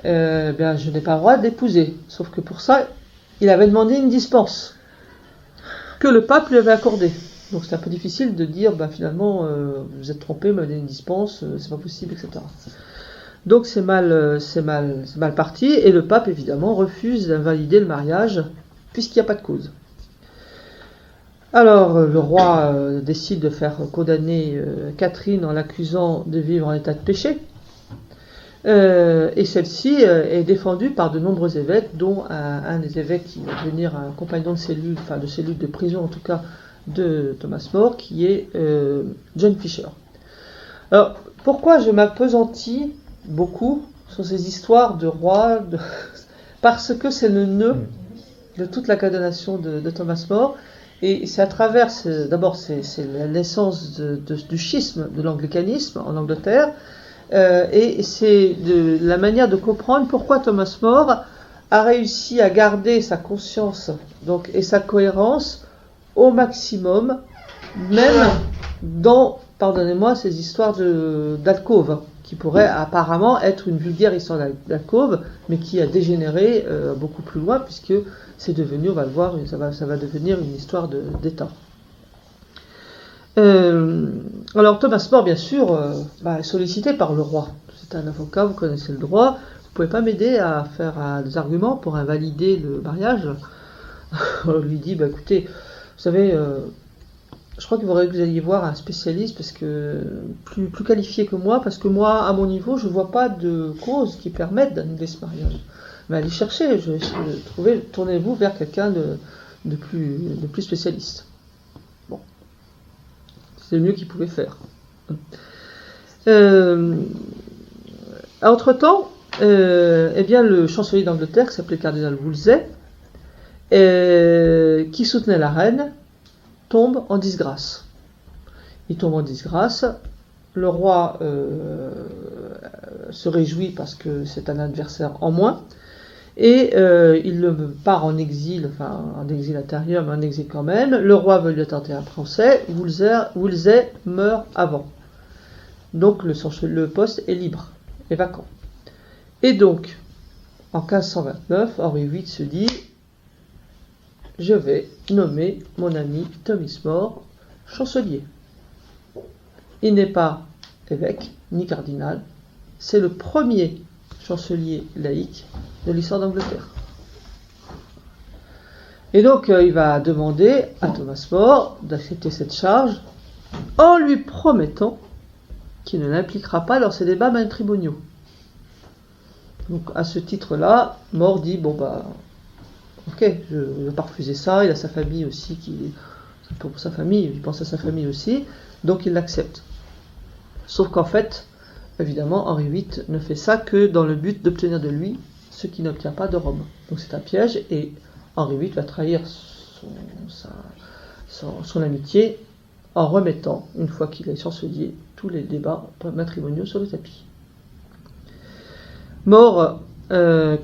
je n'ai pas le droit d'épouser. Sauf que pour ça, il avait demandé une dispense que le pape lui avait accordée. Donc c'est un peu difficile de dire, finalement, vous êtes trompé, vous m'avez donné une dispense, c'est pas possible, etc. Donc c'est mal parti, et le pape évidemment refuse d'invalider le mariage puisqu'il n'y a pas de cause. Alors le roi décide de faire condamner Catherine en l'accusant de vivre en état de péché, et celle-ci est défendue par de nombreux évêques, dont un des évêques qui va devenir un compagnon de cellule de prison en tout cas de Thomas More, qui est John Fisher. Alors pourquoi je m'appesantis beaucoup sur ces histoires de rois parce que c'est le nœud de toute la condamnation de Thomas More. Et c'est à travers, d'abord c'est la naissance du schisme, de l'anglicanisme en Angleterre, et c'est la manière de comprendre pourquoi Thomas More a réussi à garder sa conscience donc, et sa cohérence au maximum, même dans, pardonnez-moi, ces histoires d'alcôve, qui pourraient apparemment être une vulgaire histoire d'alcôve, mais qui a dégénéré beaucoup plus loin, puisque c'est devenu, on va le voir, ça va devenir une histoire d'État. Alors Thomas More, bien sûr, est sollicité par le roi. C'est un avocat, vous connaissez le droit, vous pouvez pas m'aider à faire des arguments pour invalider le mariage. On lui dit, écoutez, vous savez, je crois qu'il faudrait que vous alliez voir un spécialiste parce que plus qualifié que moi, parce que moi, à mon niveau, je ne vois pas de cause qui permette d'annuler ce mariage. Mais allez chercher, je vais trouver, tournez-vous vers quelqu'un de plus spécialiste. Bon, c'est le mieux qu'il pouvait faire. Entre-temps, bien le chancelier d'Angleterre, qui s'appelait cardinal Wolsey, qui soutenait la reine, tombe en disgrâce. Il tombe en disgrâce. Le roi se réjouit parce que c'est un adversaire en moins. Et il part en exil, enfin en exil intérieur, mais en exil quand même. Le roi veut lui tenter un procès. Wolsey meurt avant. Donc le poste est libre, est vacant. Et donc, en 1529, Henri VIII se dit: je vais nommer mon ami Thomas More chancelier. Il n'est pas évêque ni cardinal, c'est le premier chancelier laïque de l'histoire d'Angleterre. Et donc il va demander à Thomas More d'accepter cette charge en lui promettant qu'il ne l'impliquera pas dans ses débats matrimoniaux. Donc à ce titre-là, More dit ok, je ne vais pas refuser ça, il a sa famille aussi, pour sa famille, il pense à sa famille aussi, donc il l'accepte. Sauf qu'en fait, évidemment, Henri VIII ne fait ça que dans le but d'obtenir de lui ce qu'il n'obtient pas de Rome. Donc c'est un piège, et Henri VIII va trahir son amitié en remettant, une fois qu'il est chancelier, tous les débats matrimoniaux sur le tapis. More, la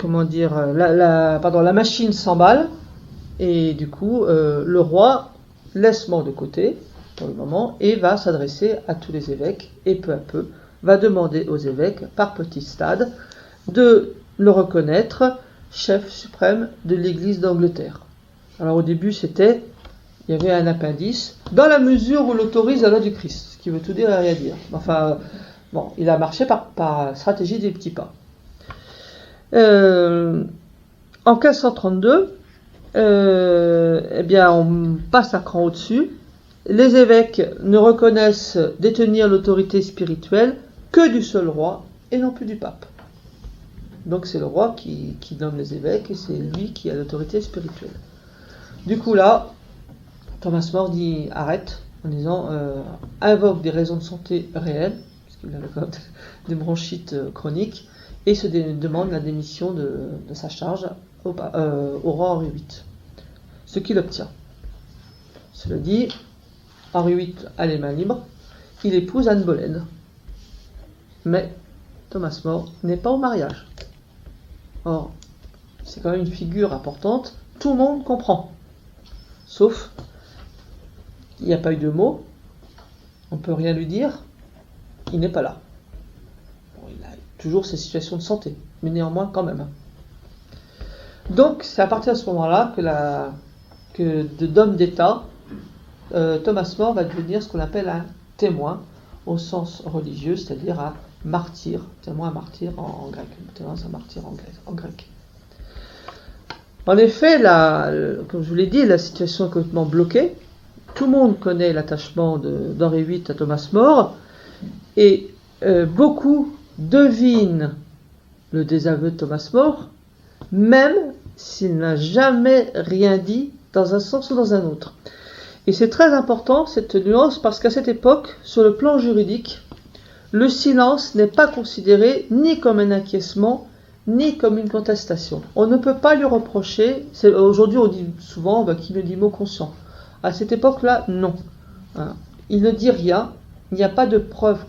machine s'emballe, et du coup, le roi laisse More de côté, pour le moment, et va s'adresser à tous les évêques, et peu à peu, va demander aux évêques, par petits stades, de le reconnaître chef suprême de l'Église d'Angleterre. Alors au début, il y avait un appendice, dans la mesure où l'autorise la loi du Christ, ce qui veut tout dire et rien dire. Enfin, il a marché par stratégie des petits pas. En 1532, on passe un cran au-dessus. Les évêques ne reconnaissent détenir l'autorité spirituelle que du seul roi et non plus du pape. Donc c'est le roi qui nomme les évêques et c'est lui qui a l'autorité spirituelle. Du coup là, Thomas More dit arrête, en disant invoque des raisons de santé réelles, puisqu'il avait quand même des bronchites chroniques, et se demande la démission de sa charge au roi Henri VIII. Ce qu'il obtient. Cela dit, Henri VIII a les mains libres, il épouse Anne Boleyn. Mais Thomas More n'est pas au mariage. Or, c'est quand même une figure importante, tout le monde comprend. Sauf, il n'y a pas eu de mots, on ne peut rien lui dire, il n'est pas là. Il a toujours ses situations de santé, mais néanmoins quand même. Donc, c'est à partir de ce moment-là que d'homme d'État, Thomas More va devenir ce qu'on appelle un témoin au sens religieux, c'est-à-dire un martyr, témoin martyr en grec, témoin c'est un martyr en grec. En effet, comme je vous l'ai dit, la situation est complètement bloquée. Tout le monde connaît l'attachement d'Henri VIII à Thomas More, et beaucoup devinent le désaveu de Thomas More, même s'il n'a jamais rien dit dans un sens ou dans un autre. Et c'est très important cette nuance parce qu'à cette époque, sur le plan juridique, le silence n'est pas considéré ni comme un acquiescement, ni comme une contestation. On ne peut pas lui reprocher, aujourd'hui on dit souvent qu'il ne dit mot conscient. À cette époque-là, non. Hein. Il ne dit rien, il n'y a pas de preuve,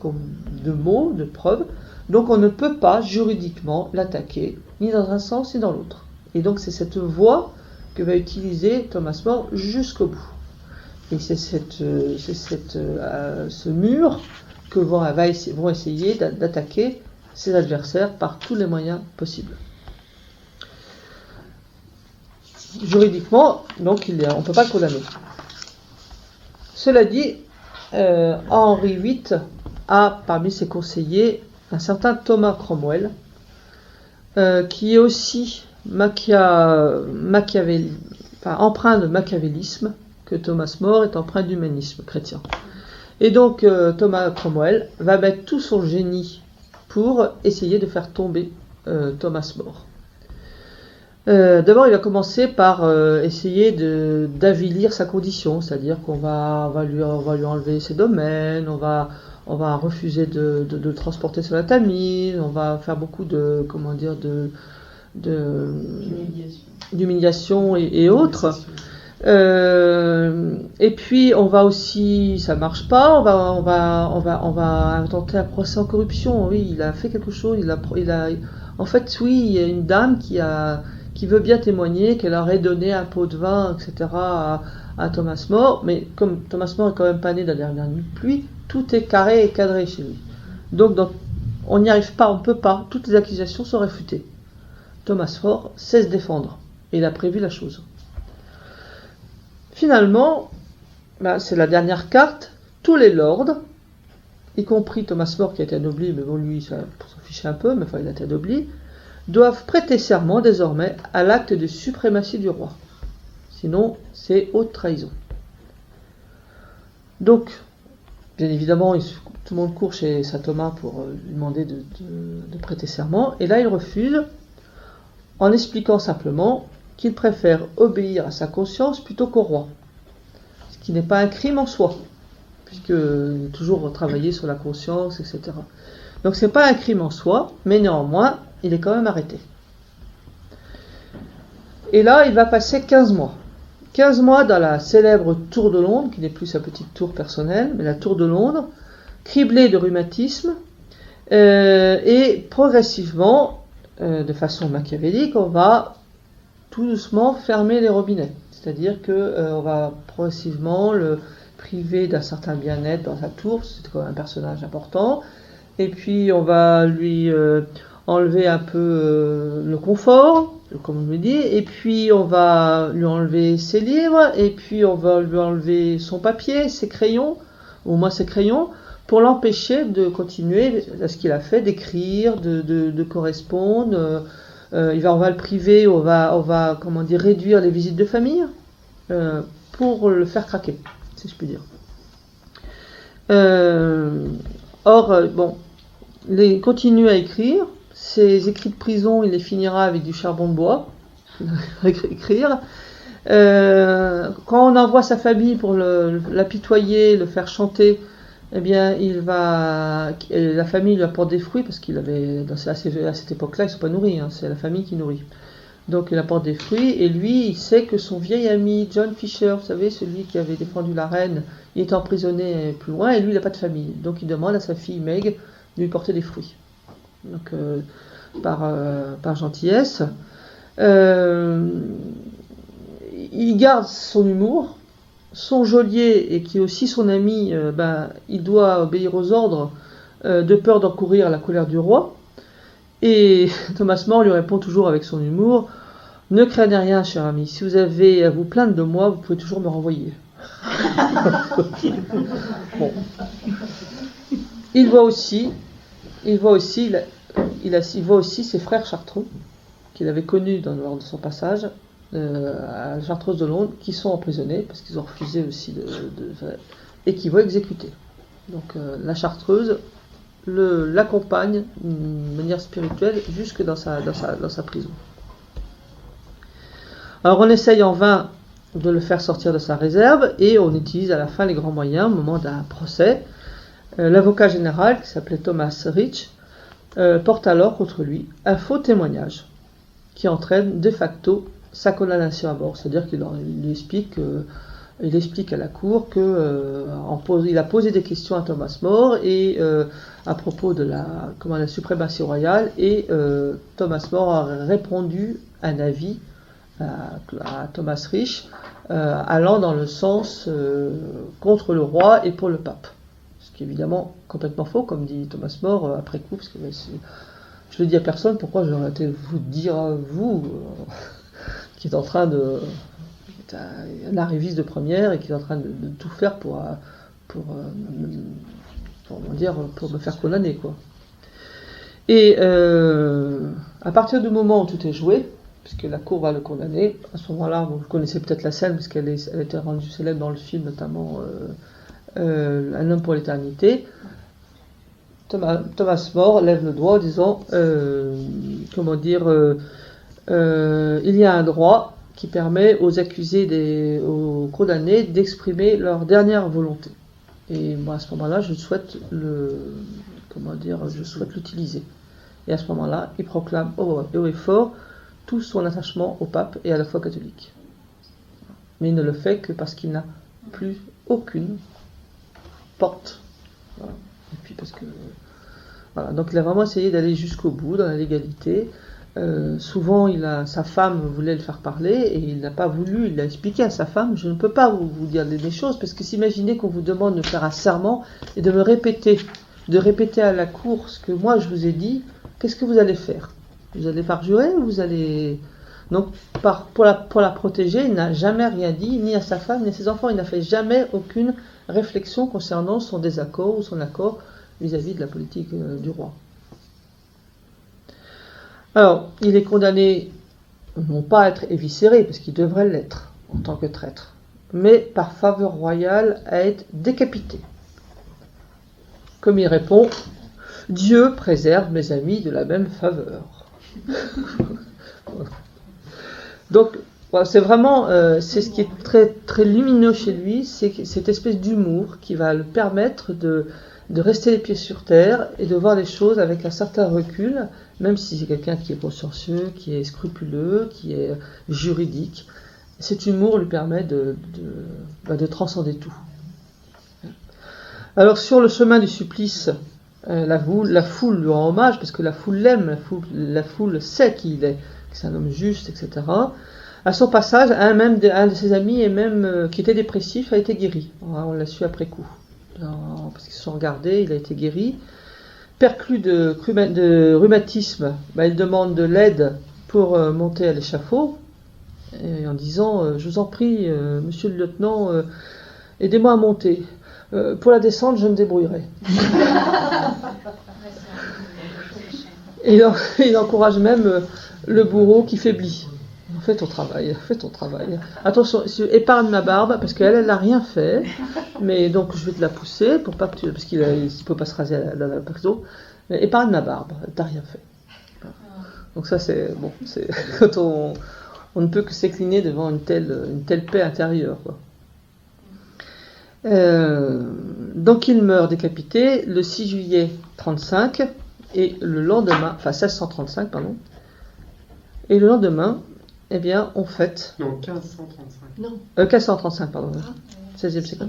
de mots, de preuve, donc on ne peut pas juridiquement l'attaquer, ni dans un sens ni dans l'autre. Et donc c'est cette voie que va utiliser Thomas More jusqu'au bout. Et c'est ce mur que vont essayer d'attaquer ses adversaires par tous les moyens possibles. Juridiquement, donc on ne peut pas le condamner. Cela dit, Henri VIII a parmi ses conseillers un certain Thomas Cromwell, qui est aussi empreint de machiavélisme, que Thomas More est empreint d'humanisme chrétien. Et donc Thomas Cromwell va mettre tout son génie pour essayer de faire tomber Thomas More. D'abord, il va commencer par essayer d'avilir sa condition, c'est-à-dire qu'on va lui enlever ses domaines, on va refuser de transporter sur la Tamise, on va faire beaucoup d'humiliation et autres. Et puis on va aussi, ça marche pas, on va intenter un procès en corruption. Oui, il a fait quelque chose, en fait, oui, il y a une dame qui veut bien témoigner qu'elle aurait donné un pot de vin, etc. à Thomas More, mais comme Thomas More est quand même pas né dans la dernière nuit de pluie, tout est carré et cadré chez lui. Donc on n'y arrive pas, on ne peut pas, toutes les accusations sont réfutées. Thomas More sait se défendre, et il a prévu la chose. Finalement, c'est la dernière carte, tous les lords, y compris Thomas More qui a été anobli, mais bon lui, ça s'en fichait un peu, mais il a été anobli, doivent prêter serment désormais à l'acte de suprématie du roi. Sinon, c'est haute trahison. Donc, bien évidemment, tout le monde court chez saint Thomas pour lui demander de prêter serment, et là il refuse, en expliquant simplement qu'il préfère obéir à sa conscience plutôt qu'au roi. Ce qui n'est pas un crime en soi, puisqu'il a toujours travaillé sur la conscience, etc. Donc ce n'est pas un crime en soi, mais néanmoins, il est quand même arrêté. Et là, il va passer 15 mois. 15 mois dans la célèbre tour de Londres, qui n'est plus sa petite tour personnelle, mais la tour de Londres, criblée de rhumatisme, et progressivement, de façon machiavélique, on va tout doucement fermer les robinets. C'est-à-dire qu'on va progressivement le priver d'un certain bien-être dans sa tour, c'est quand même un personnage important, et puis on va lui enlever un peu le confort, comme on le dit, et puis on va lui enlever ses livres, et puis on va lui enlever son papier, ses crayons, au moins ses crayons, pour l'empêcher de continuer à ce qu'il a fait, d'écrire, de correspondre. On va le priver, on va réduire les visites de famille pour le faire craquer, si je puis dire. Il continue à écrire. Ses écrits de prison, il les finira avec du charbon de bois. Écrire. Quand on envoie sa famille pour l'apitoyer, le faire chanter, eh bien, la famille lui apporte des fruits, parce qu'il avait, à cette époque-là, ils ne sont pas nourris, c'est la famille qui nourrit. Donc il apporte des fruits, et lui, il sait que son vieil ami, John Fisher, vous savez, celui qui avait défendu la reine, il est emprisonné plus loin, et lui, il n'a pas de famille. Donc il demande à sa fille Meg de lui porter des fruits. Donc, par gentillesse. Il garde son humour. Son geôlier, et qui est aussi son ami, il doit obéir aux ordres de peur d'encourir la colère du roi. Et Thomas More lui répond toujours avec son humour: « Ne craignez rien, cher ami, si vous avez à vous plaindre de moi, vous pouvez toujours me renvoyer. » Bon. Il voit aussi ses frères chartreux, qu'il avait connus lors de son passage à la Chartreuse de Londres, qui sont emprisonnés parce qu'ils ont refusé aussi et qui vont exécuter. Donc la Chartreuse l'accompagne d'une manière spirituelle jusque dans sa prison. Alors on essaye en vain de le faire sortir de sa réserve, et on utilise à la fin les grands moyens au moment d'un procès. L'avocat général, qui s'appelait Thomas Rich, porte alors contre lui un faux témoignage qui entraîne de facto sa condamnation à mort. C'est-à-dire qu'il explique à la cour qu'il a posé des questions à Thomas More et à propos de la suprématie royale, et Thomas More a répondu un avis à Thomas Rich allant dans le sens contre le roi et pour le pape. Ce qui est évidemment complètement faux, comme dit Thomas More après coup, parce que je le dis à personne, pourquoi j'aurais été vous dire à vous qui est en train de un arriviste de première et qui est en train de tout faire pour me faire condamner, quoi. Et à partir du moment où tout est joué, puisque la cour va le condamner, à ce moment-là, vous connaissez peut-être la scène parce qu'elle a été rendue célèbre dans le film, notamment Un homme pour l'éternité. Thomas More lève le doigt en disant il y a un droit qui permet aux accusés, aux condamnés d'exprimer leur dernière volonté. Et moi, à ce moment-là, je souhaite l'utiliser. Et à ce moment-là, il proclame haut et fort tout son attachement au pape et à la foi catholique. Mais il ne le fait que parce qu'il n'a plus aucune porte. Voilà. Et puis parce que... Voilà. Donc il a vraiment essayé d'aller jusqu'au bout dans la légalité. Souvent, sa femme voulait le faire parler et il n'a pas voulu. Il a expliqué à sa femme: je ne peux pas vous dire des choses, parce que s'imaginez qu'on vous demande de faire un serment et de répéter à la cour ce que moi je vous ai dit, qu'est-ce que vous allez faire? Vous allez parjurer ou vous allez... Donc, pour la protéger, il n'a jamais rien dit, ni à sa femme, ni à ses enfants. Il n'a fait jamais aucune réflexion concernant son désaccord ou son accord vis-à-vis de la politique du roi. Alors, il est condamné, non pas à être éviscéré, parce qu'il devrait l'être en tant que traître, mais par faveur royale à être décapité. Comme il répond: Dieu préserve mes amis de la même faveur. Donc, c'est vraiment, c'est ce qui est très, très lumineux chez lui, c'est cette espèce d'humour qui va le permettre de rester les pieds sur terre et de voir les choses avec un certain recul, même si c'est quelqu'un qui est consciencieux, qui est scrupuleux, qui est juridique. Cet humour lui permet de transcender tout. Alors, sur le chemin du supplice, la foule lui rend hommage, parce que la foule l'aime, la foule sait qui il est, que c'est un homme juste, etc. À son passage, un de ses amis, et même qui était dépressif, a été guéri. On l'a su après coup. Parce qu'ils se sont regardés, il a été guéri. Perclus de rhumatisme, il demande de l'aide pour monter à l'échafaud, et en disant: je vous en prie, monsieur le lieutenant, aidez-moi à monter. Pour la descente, je me débrouillerai. Et il encourage même le bourreau qui faiblit. Fais ton travail. Attention, épargne ma barbe, parce qu'elle n'a rien fait, mais donc je vais te la pousser, pour pas que parce qu'il ne peut pas se raser dans la prison. Mais épargne ma barbe, t'as rien fait. Donc ça, c'est quand on ne peut que s'incliner devant une telle paix intérieure, quoi. Donc il meurt décapité le 6 juillet 35, et le lendemain, 1635, pardon, et le lendemain, eh bien, on fête... Non, 1535. Non. 1535, pardon. 16e siècle.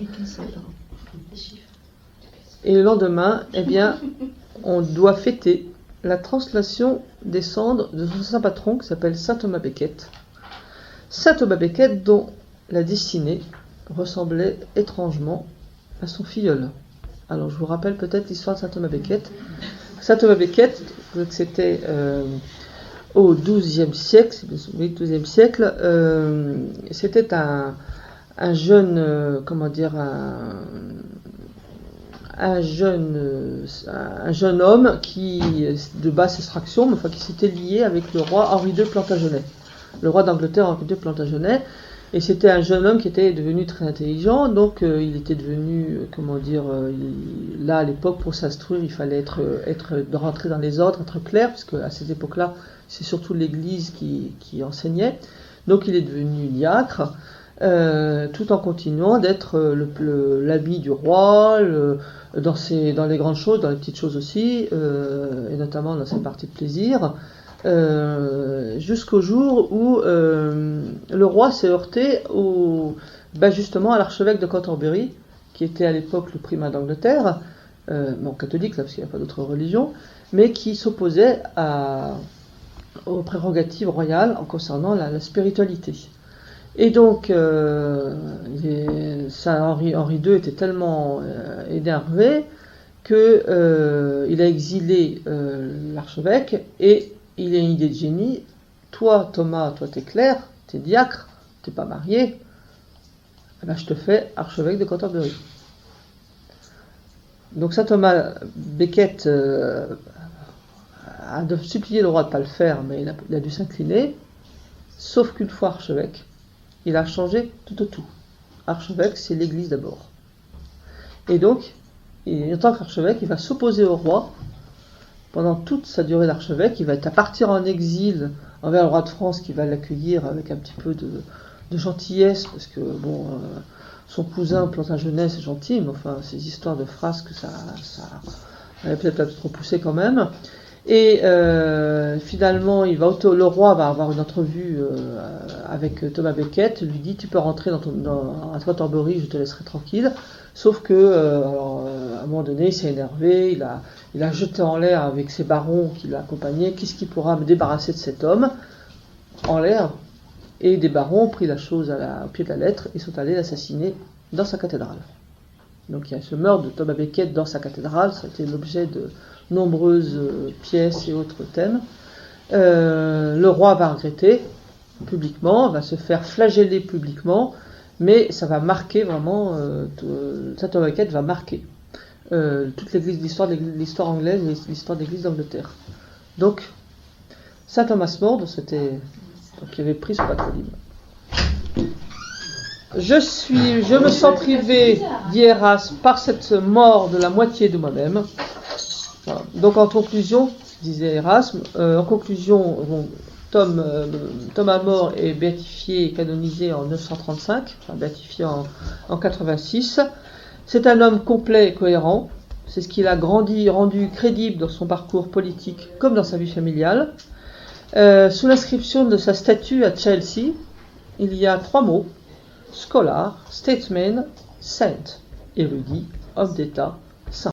Et le lendemain, eh bien, on doit fêter la translation des cendres de son saint patron qui s'appelle saint Thomas Becket. Saint Thomas Becket, dont la destinée ressemblait étrangement à son filleul. Alors, je vous rappelle peut-être l'histoire de saint Thomas Becket. Saint Thomas Becket, c'était au XIIe siècle, c'était un jeune, un jeune homme qui, de basse extraction, mais qui s'était lié avec le roi Henri II Plantagenet, le roi d'Angleterre Henri II Plantagenet. Et c'était un jeune homme qui était devenu très intelligent, donc il était devenu, là à l'époque, pour s'instruire, il fallait de rentrer dans les ordres, être clair, parce qu'à cette époque-là, c'est surtout l'Église qui enseignait. Donc il est devenu diacre, tout en continuant d'être l'ami du roi, dans les grandes choses, dans les petites choses aussi, et notamment dans ses parties de plaisir, jusqu'au jour où le roi s'est heurté justement à l'archevêque de Canterbury, qui était à l'époque le primat d'Angleterre, catholique là, parce qu'il n'y a pas d'autre religion, mais qui s'opposait aux prérogatives royales en concernant la spiritualité. Et donc, Henri II était tellement énervé qu'il a exilé l'archevêque, et il a une idée de génie. Toi, Thomas, toi t'es clerc, t'es diacre, t'es pas marié, je te fais archevêque de Canterbury. Donc saint Thomas Becket a supplié le roi de ne pas le faire, mais il a dû s'incliner, sauf qu'une fois archevêque, il a changé tout. Archevêque, c'est l'Église d'abord. Et donc, en tant qu'archevêque, il va s'opposer au roi pendant toute sa durée d'archevêque. Il va être à partir en exil envers le roi de France, qui va l'accueillir avec un petit peu de gentillesse, parce que son cousin Plantagenet c'est gentil, mais enfin ces histoires de frasques, ça avait peut-être pas trop poussé quand même. Et finalement, le roi va avoir une entrevue avec Thomas Becket, lui dit tu peux rentrer à Canterbury, je te laisserai tranquille. Sauf que, à un moment donné, il s'est énervé, il a jeté en l'air avec ses barons qui l'accompagnaient, qu'est-ce qui pourra me débarrasser de cet homme, en l'air. Et des barons ont pris la chose au pied de la lettre et sont allés l'assassiner dans sa cathédrale. Donc il y a ce meurtre de Thomas Becket dans sa cathédrale, ça a été l'objet de nombreuses pièces et autres thèmes. Le roi va regretter publiquement, va se faire flageller publiquement, mais ça va marquer vraiment, saint Thomas Becket va marquer toute l'histoire anglaise et l'histoire de l'Église d'Angleterre. Donc, saint Thomas More, qui avait pris ce patronyme. Je me sens privé, dit Erasme, par cette mort de la moitié de moi-même. Voilà. Donc en conclusion, disait Erasme, Thomas More est béatifié et canonisé en 935, béatifié en 86. C'est un homme complet et cohérent. C'est ce qui l'a rendu crédible dans son parcours politique comme dans sa vie familiale. Sous l'inscription de sa statue à Chelsea, il y a 3 mots: scholar, statesman, saint, érudit, homme d'État, saint.